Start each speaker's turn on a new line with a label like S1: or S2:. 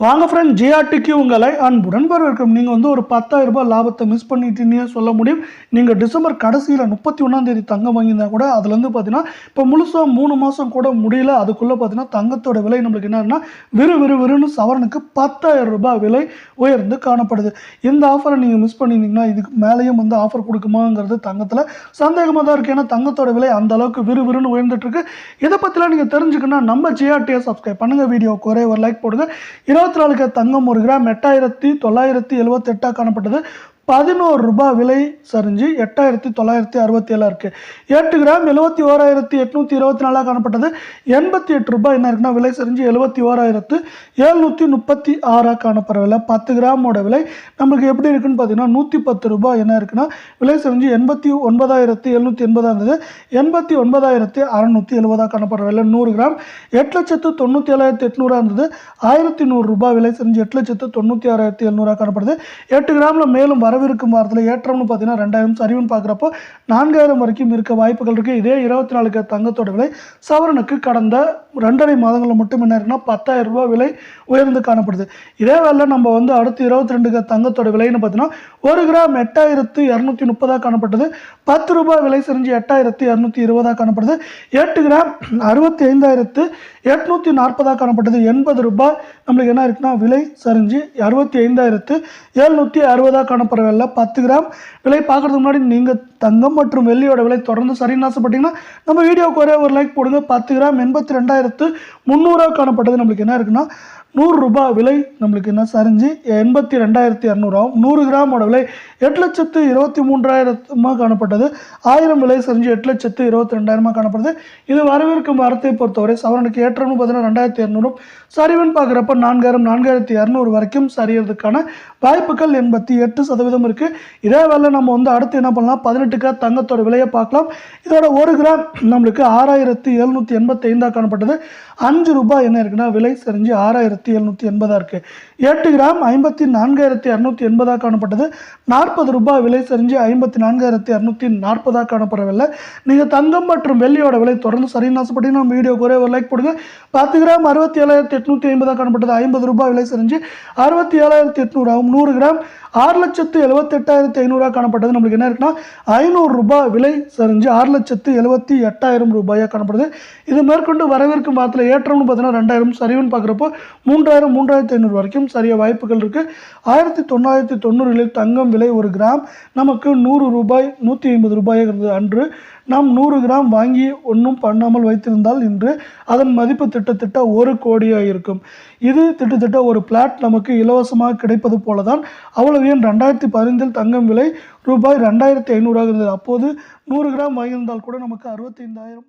S1: வாங்க ஃப்ரெண்ட், ஜிஆர்டிக்கு உங்களை அன்புடன் வரவேற்கும். நீங்கள் வந்து ஒரு 10,000 ரூபாய் லாபத்தை மிஸ் பண்ணிட்டீங்கன்னு சொல்ல முடியும். நீங்கள் டிசம்பர் கடைசியில் 31ஆம் தேதி தங்கம் வாங்கியிருந்தா கூட அதுலேருந்து பார்த்தீங்கன்னா இப்போ முழுசாக 3 மாதம் கூட முடியல. அதுக்குள்ளே பார்த்தீங்கன்னா தங்கத்தோட விலை நம்மளுக்கு என்னன்னா விறுவிறுன்னு சவரனுக்கு 10,000 ரூபாய் விலை உயர்ந்து காணப்படுது. இந்த ஆஃபரை நீங்கள் மிஸ் பண்ணியிருந்தீங்கன்னா இதுக்கு மேலேயும் வந்து ஆஃபர் கொடுக்குமாங்கிறது தங்கத்தில் சந்தேகமாக தான் இருக்குது. ஏன்னா தங்கத்தோட விலை அந்த அளவுக்கு விறுவிறுன்னு உயர்ந்துட்டு இருக்கு. இதை பற்றிலாம் நீங்கள் தெரிஞ்சுக்கணும், நம்ம ஜிஆர்டியை சப்ஸ்கிரைப் பண்ணுங்கள், வீடியோக்கு ஒரே ஒரு லைக் போடுங்க. 24 தங்கம் 1 கிராம் 8,978 காணப்பட்டது. 11 ரூபாய் விலை சரிஞ்சு 8,967 இருக்கு. 8 கிராம் 71,824 காணப்பட்டது. 88 ரூபாய் என்ன இருக்குன்னா விலை சரிஞ்சு 71,736 காணப்படவில்லை. 10 கிராமோட விலை நமக்கு எப்படி இருக்குன்னு பார்த்தீங்கன்னா 110 ரூபாய் என்ன இருக்குன்னா விலை சரிஞ்சு 89,780 இருந்தது. 89,670 காணப்படவில்லை. 100 கிராம் 8,97,800 இருந்தது. 1,100 ரூபாய் விலை சரிஞ்சு 8,96,700 காணப்படுது. 8 கிராம்ல மேலும் வரவிருக்கும் வாரத்தில் ஏற்றம்னு பார்த்தீங்கன்னா 2,000 சரிவுன்னு பார்க்குறப்போ 4,000 வரைக்கும் இருக்க வாய்ப்புகள் இருக்குது. இதே 24 தங்கத்தோட விலை சவரனுக்கு கடந்த 2.5 மாதங்களில் மட்டும் என்ன இருக்குன்னா 10,000 ரூபாய் விலை உயர்ந்து காணப்படுது. இதே வேலை நம்ம வந்து அடுத்து 22 தங்கத்தோட விலைன்னு பார்த்தீங்கன்னா 1 கிராம் 8,230 காணப்பட்டது. 10 ரூபாய் விலை சரிஞ்சு 8,220 காணப்படுது. 8 கிராம் 65,840 காணப்பட்டது. 80 ரூபாய் நம்மளுக்கு என்ன இருக்குன்னா விலை சரிஞ்சு 65,760 காணப்படவில்லை. 10 கிராம் விலை பார்க்கறதுக்கு முன்னாடி நீங்கள் தங்கம் மற்றும் வெள்ளியோட விலை தொடர்ந்து சரின்னு ஆசைப்பட்டீங்கன்னா நம்ம வீடியோக்கு ஒரே ஒரு லைக் போடுங்க. 10 கிராம் 82,300 காணப்பட்டது. நம்மளுக்கு என்ன இருக்குன்னா 100 ரூபாய் விலை நம்மளுக்கு என்ன சரிஞ்சு 82,200 ஆகும். 100 கிராமோட விலை 8,23,000 காணப்பட்டது. 1000 விலை சரிஞ்சு 8,22,000 காணப்படுது. இது வரவிருக்கும் வாரத்தை பொறுத்தவரை சவரனுக்கு ஏற்றம்னு பார்த்தீங்கன்னா 2,200, சரிவுன்னு பார்க்குறப்ப 4,000 4,200 வரைக்கும் சரியறதுக்கான வாய்ப்புகள் 88% இருக்கு. இதே வேலை நம்ம வந்து அடுத்து என்ன பண்ணலாம், 18 கிராம் தங்கத்தோட விலையை பார்க்கலாம். இதோட 1 கிராம் நம்மளுக்கு 6,785 காணப்பட்டது. 5 ரூபாய் என்ன இருக்குன்னா விலை சரிஞ்சு 6,780 இருக்கு. 8 கிராம் 54,280 காணப்பட்டது. 40 ரூபாய் விலை சரிஞ்சு 54,240 காணப்படவில்லை. நீங்கள் தங்கம் மற்றும் வெள்ளியோட விலை தொடர்ந்து சரின்னு ஆசைப்பட்டீங்கன்னா நம்ம வீடியோக்கு ஒரே ஒரு லைக் போடுங்க. 10 கிராம் 67,850 காணப்பட்டது. 50 ரூபாய் விலை சரிஞ்சு 67,800 ஆகும். 100 கிராம் 6,78,500 காணப்பட்டது. நம்மளுக்கு என்ன இருக்குன்னா 500 ரூபாய் விலை சரிஞ்சு 6,78,000 ரூபாயாக காணப்படுது. இது மேற்கொண்டு வரவிருக்கும் வாரத்தில் ஏற்றம்னு பார்த்தீங்கன்னா 2,000 சரிவுன்னு பார்க்குறப்போ 3,000 3,500 வரைக்கும் சரிய வாய்ப்புகள் இருக்குது. 1990 தங்கம் விலை 1 கிராம் நமக்கு 100 ரூபாய் 150 ரூபாயாக இருந்தது. அன்று நாம் 100 கிராம் வாங்கி ஒன்றும் பண்ணாமல் வைத்திருந்தால் இன்று அதன் மதிப்பு திட்டத்தட்ட 1 கோடியாக இருக்கும். இது திட்டத்தட்ட ஒரு பிளாட் நமக்கு இலவசமாக கிடைப்பது போல தான். அவ்வளவு ஏன் 2015 தங்கம் விலை ரூபாய் 2,500 இருந்தது. அப்போது 100 கிராம் வாங்கியிருந்தால் கூட நமக்கு 65,000